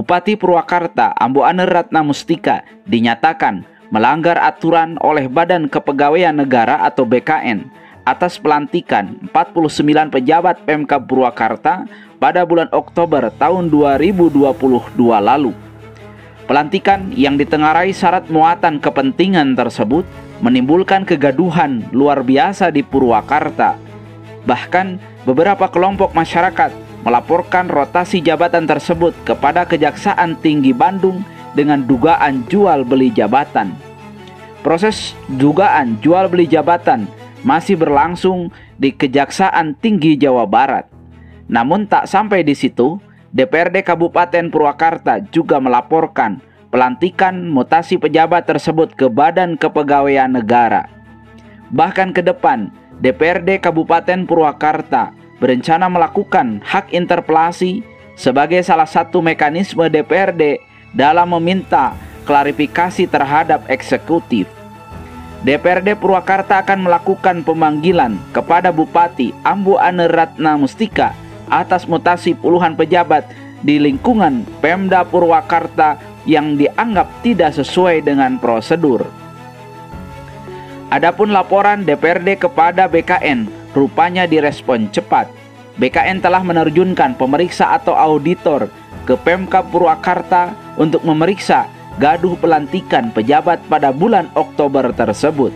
Bupati Purwakarta Ambu Ane Ratna Mustika dinyatakan melanggar aturan oleh Badan Kepegawaian Negara atau BKN atas pelantikan 49 pejabat Pemkab Purwakarta pada bulan Oktober tahun 2022 lalu. Pelantikan yang ditengarai syarat muatan kepentingan tersebut menimbulkan kegaduhan luar biasa di Purwakarta. Bahkan beberapa kelompok masyarakat melaporkan rotasi jabatan tersebut kepada Kejaksaan Tinggi Bandung dengan dugaan jual beli jabatan. Proses dugaan jual beli jabatan masih berlangsung di Kejaksaan Tinggi Jawa Barat. Namun tak sampai di situ, DPRD Kabupaten Purwakarta juga melaporkan pelantikan mutasi pejabat tersebut ke Badan Kepegawaian Negara. Bahkan ke depan, DPRD Kabupaten Purwakarta berencana melakukan hak interpelasi sebagai salah satu mekanisme DPRD dalam meminta klarifikasi terhadap eksekutif. DPRD Purwakarta akan melakukan pemanggilan kepada Bupati Ambu Ane Ratna Mustika atas mutasi puluhan pejabat di lingkungan Pemda Purwakarta yang dianggap tidak sesuai dengan prosedur. Adapun laporan DPRD kepada BKN rupanya direspon cepat. BKN telah menerjunkan pemeriksa atau auditor ke Pemkab Purwakarta untuk memeriksa gaduh pelantikan pejabat pada bulan Oktober tersebut.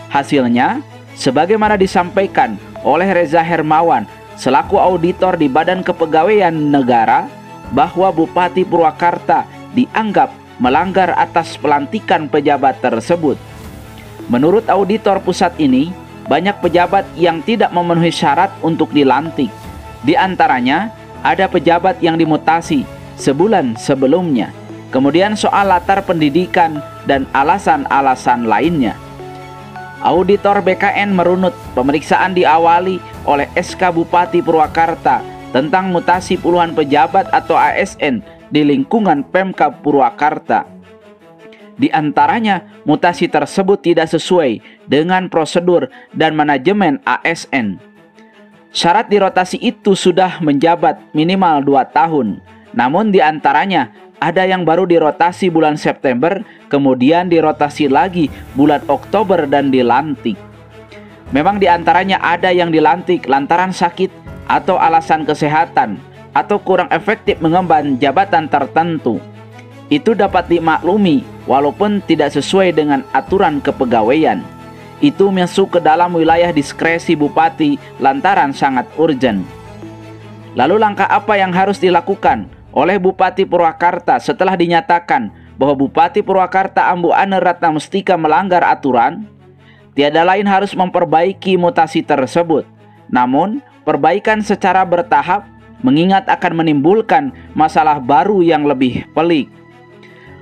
Hasilnya, sebagaimana disampaikan oleh Reza Hermawan selaku auditor di Badan Kepegawaian Negara, bahwa Bupati Purwakarta dianggap melanggar atas pelantikan pejabat tersebut. Menurut auditor pusat ini, banyak pejabat yang tidak memenuhi syarat untuk dilantik. Di antaranya, ada pejabat yang dimutasi sebulan sebelumnya. Kemudian soal latar pendidikan dan alasan-alasan lainnya. Auditor BKN merunut pemeriksaan diawali oleh SK Bupati Purwakarta tentang mutasi puluhan pejabat atau ASN di lingkungan Pemkab Purwakarta. Di antaranya, mutasi tersebut tidak sesuai dengan prosedur dan manajemen ASN. Syarat dirotasi itu sudah menjabat minimal 2 tahun. Namun di antaranya ada yang baru dirotasi bulan September, kemudian dirotasi lagi bulan Oktober dan dilantik. Memang di antaranya ada yang dilantik lantaran sakit atau alasan kesehatan atau kurang efektif mengemban jabatan tertentu. Itu dapat dimaklumi walaupun tidak sesuai dengan aturan kepegawaian. Itu masuk ke dalam wilayah diskresi bupati lantaran sangat urgent. Lalu langkah apa yang harus dilakukan oleh Bupati Purwakarta setelah dinyatakan bahwa Bupati Purwakarta Ambu Ane Ratna Mustika melanggar aturan? Tiada lain harus memperbaiki mutasi tersebut. Namun, perbaikan secara bertahap mengingat akan menimbulkan masalah baru yang lebih pelik.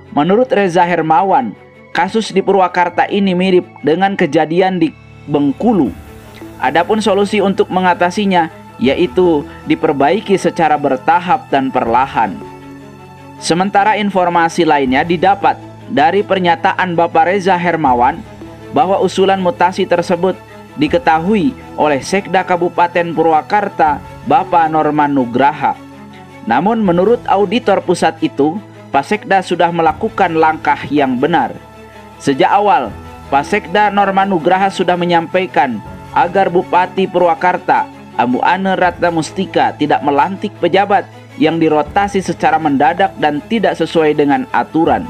Menurut Reza Hermawan, kasus di Purwakarta ini mirip dengan kejadian di Bengkulu. Adapun solusi untuk mengatasinya yaitu diperbaiki secara bertahap dan perlahan. Sementara informasi lainnya didapat dari pernyataan Bapak Reza Hermawan bahwa usulan mutasi tersebut diketahui oleh Sekda Kabupaten Purwakarta Bapak Norman Nugraha. Namun menurut auditor pusat itu, Pak Sekda sudah melakukan langkah yang benar. Sejak awal, Pak Sekda Norman Nugraha sudah menyampaikan agar Bupati Purwakarta Ambu Ane Ratna Mustika tidak melantik pejabat yang dirotasi secara mendadak dan tidak sesuai dengan aturan.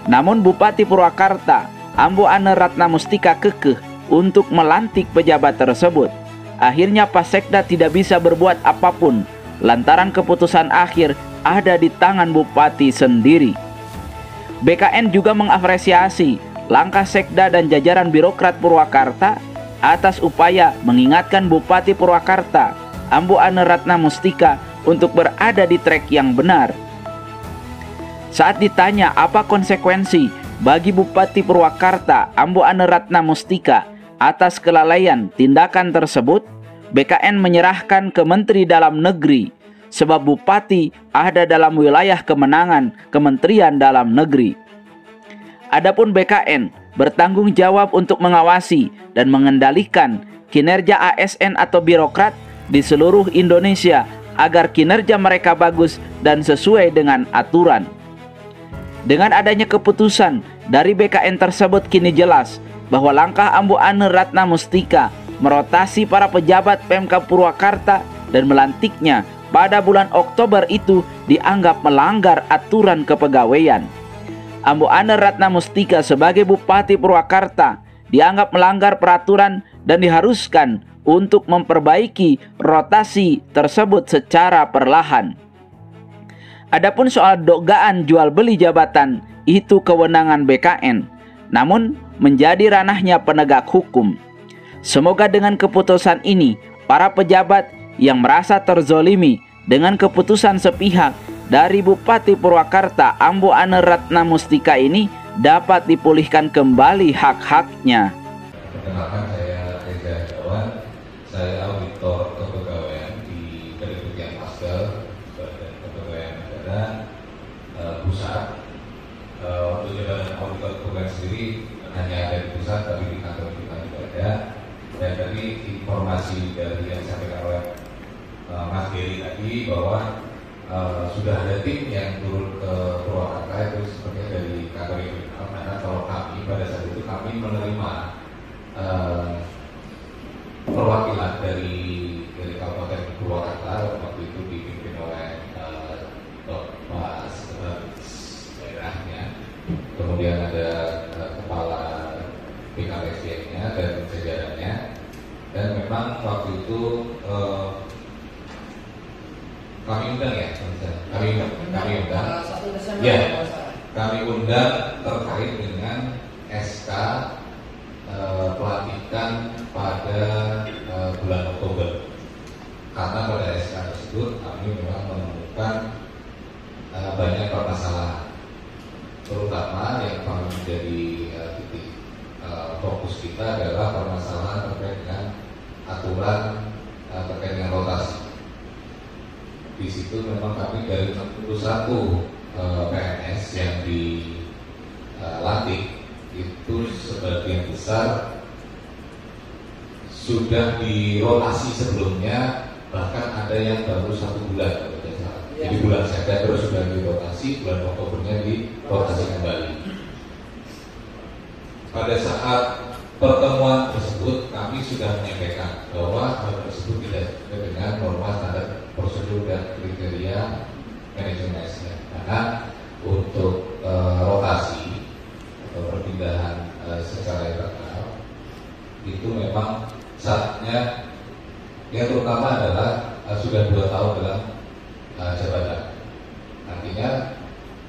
Namun Bupati Purwakarta Ambu Ane Ratna Mustika kekeh untuk melantik pejabat tersebut. Akhirnya Pak Sekda tidak bisa berbuat apapun lantaran keputusan akhir ada di tangan Bupati sendiri. BKN juga mengapresiasi langkah Sekda dan jajaran birokrat Purwakarta atas upaya mengingatkan Bupati Purwakarta Ambu Ane Ratna Mustika untuk berada di trek yang benar. Saat ditanya apa konsekuensi bagi Bupati Purwakarta Ambu Ane Ratna Mustika atas kelalaian tindakan tersebut, BKN menyerahkan ke Menteri Dalam Negeri sebab Bupati ada dalam wilayah kemenangan Kementerian Dalam Negeri. Adapun BKN bertanggung jawab untuk mengawasi dan mengendalikan kinerja ASN atau birokrat di seluruh Indonesia agar kinerja mereka bagus dan sesuai dengan aturan. Dengan adanya keputusan dari BKN tersebut, kini jelas bahwa langkah Ambu Ane Ratna Mustika merotasi para pejabat Pemkab Purwakarta dan melantiknya pada bulan Oktober itu dianggap melanggar aturan kepegawaian. Ambu Ane Ratna Mustika sebagai Bupati Purwakarta dianggap melanggar peraturan dan diharuskan untuk memperbaiki rotasi tersebut secara perlahan. Adapun soal dugaan jual beli jabatan, itu kewenangan BKN, namun menjadi ranahnya penegak hukum. Semoga dengan keputusan ini, para pejabat yang merasa terzolimi dengan keputusan sepihak dari Bupati Purwakarta Ambu Ane Ratna Mustika ini dapat dipulihkan kembali hak-haknya. Perkenalkan, saya Reza Dawan, saya auditor kepegawaian di Kedeputian Paskel Badan Kepegawaian Negara Pusat. Untuk jabatan auditor kepegawaian sendiri hanya ada di pusat, tapi di kantor kita juga ada. Dan tadi informasi dari yang disampaikan oleh Mas Geri tadi bahwa sudah ada tim yang turun ke Purwakarta, itu seperti dari kantor ini. Karena kalau kami pada saat itu kami menerima perwakilan dari Kabupaten Purwakarta, waktu itu dipimpin oleh Pak Sekretaris Daerahnya, kemudian ada Kepala BKPSDM-nya dan jajarannya, dan memang waktu itu kami undang ya, kami undang, ya, kami undang terkait dengan SK pelantikan pada bulan Oktober. Karena pada SK tersebut kami memang menemukan banyak permasalahan, terutama yang paling menjadi titik fokus kita adalah permasalahan terkait dengan aturan terkait dengan rotasi. Di situ memang kami dari 61 PNS yang dilantik itu sebagian besar sudah dirotasi sebelumnya, bahkan ada yang baru 1 bulan. Jadi bulan September sudah dirotasi, bulan Oktobernya dirotasi kembali. Pada saat pertemuan tersebut kami sudah menyampaikan bahwa hal tersebut tidak sesuai dengan norma standar prosedur dan kriteria manajemen ASN. Karena untuk rotasi atau perpindahan secara internal itu memang saatnya yang terutama adalah sudah 2 tahun dalam jabatan. Artinya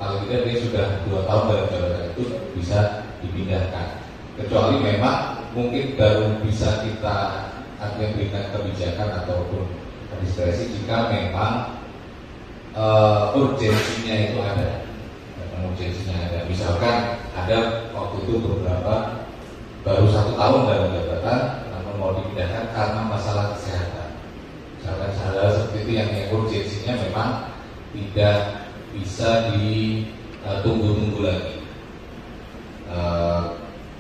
paling tidak dia sudah 2 tahun dalam jabatan itu bisa dipindahkan. Kecuali memang mungkin baru bisa kita artinya berikan kebijakan ataupun diskresi jika memang urgensinya itu ada. Urgensinya ada. Misalkan ada waktu itu beberapa baru 1 tahun dalam jabatan, namun mau dipindahkan karena masalah kesehatan. Misalkan hal seperti itu yang urgensinya memang tidak bisa ditunggu-tunggu lagi.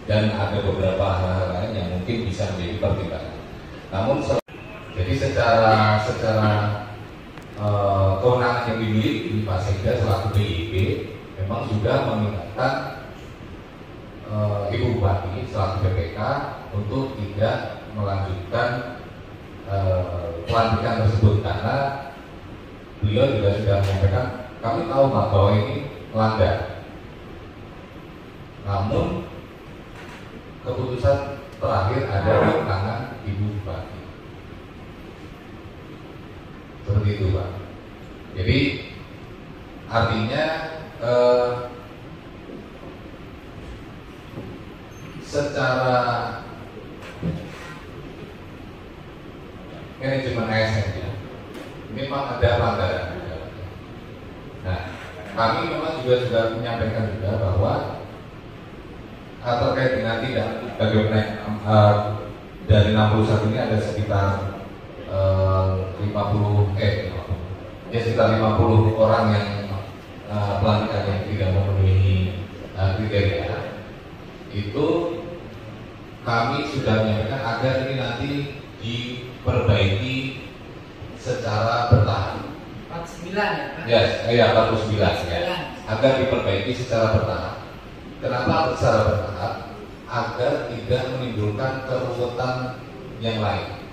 Dan ada beberapa hal-hal lain yang mungkin bisa menjadi pertimbangan. Namun jadi secara kewenangan yang dimiliki Pak Sekda selaku BIP memang sudah mengingatkan Ibu Bupati selaku BPK untuk tidak melanjutkan pelantikan tersebut, karena beliau juga sudah menyampaikan kami tahu Pak bahwa ini melanggar. Namun keputusan terakhir ada di tangan Ibu Bupati. Seperti itu Pak. Jadi artinya secara manajemen ASN ya, memang ada pelanggaran. Nah, kami memang juga sudah menyampaikan juga bahwa terkait dengan tidak bagaimana dari 61 ini ada sekitar 50 orang yang pelantikan yang tidak memenuhi kriteria. Itu kami sudah menyampaikan agar ini nanti diperbaiki secara bertahap. 49 ya Pak? Yes, ya 49 ya. Agar diperbaiki secara bertahap. Kenapa secara bertahap? Agar tidak menimbulkan keruwetan yang lain.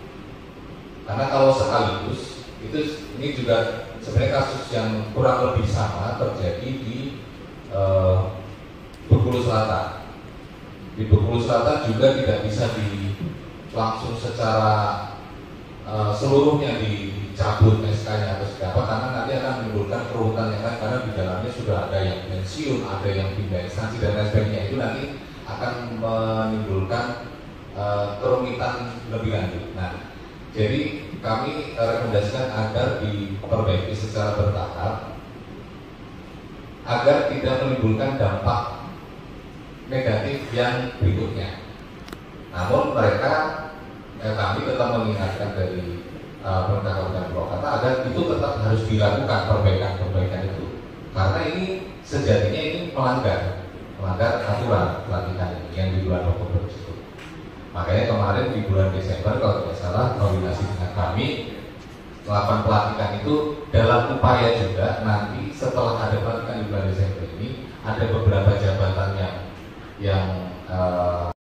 Karena kalau sekaligus ini juga sebenarnya kasus yang kurang lebih sama terjadi di Bengkulu Selatan. Di Bengkulu Selatan juga tidak bisa langsung secara seluruhnya dicabut SK-nya atau seperti apa, karena nanti akan menimbulkan keruwetan yang lain, karena di dalamnya sudah ada yang pensiun, ada yang pindah instansi dan lain sebagainya. Itu nanti akan menimbulkan kerumitan lebih lanjut. Nah, jadi kami rekomendasikan agar diperbaiki secara bertahap agar tidak menimbulkan dampak negatif yang berikutnya. Namun kami tetap mengingatkan dari pemerintah Kabupaten Purwakarta agar itu tetap harus dilakukan perbaikan itu, karena ini sejatinya ini melanggar aturan pelatihan ini yang di bulan Oktober tersebut. Makanya kemarin di bulan Desember kalau tidak salah koordinasi dengan kami melakukan pelatihan itu dalam upaya juga nanti setelah ada pelatihan di bulan Desember ini ada beberapa jabatan yang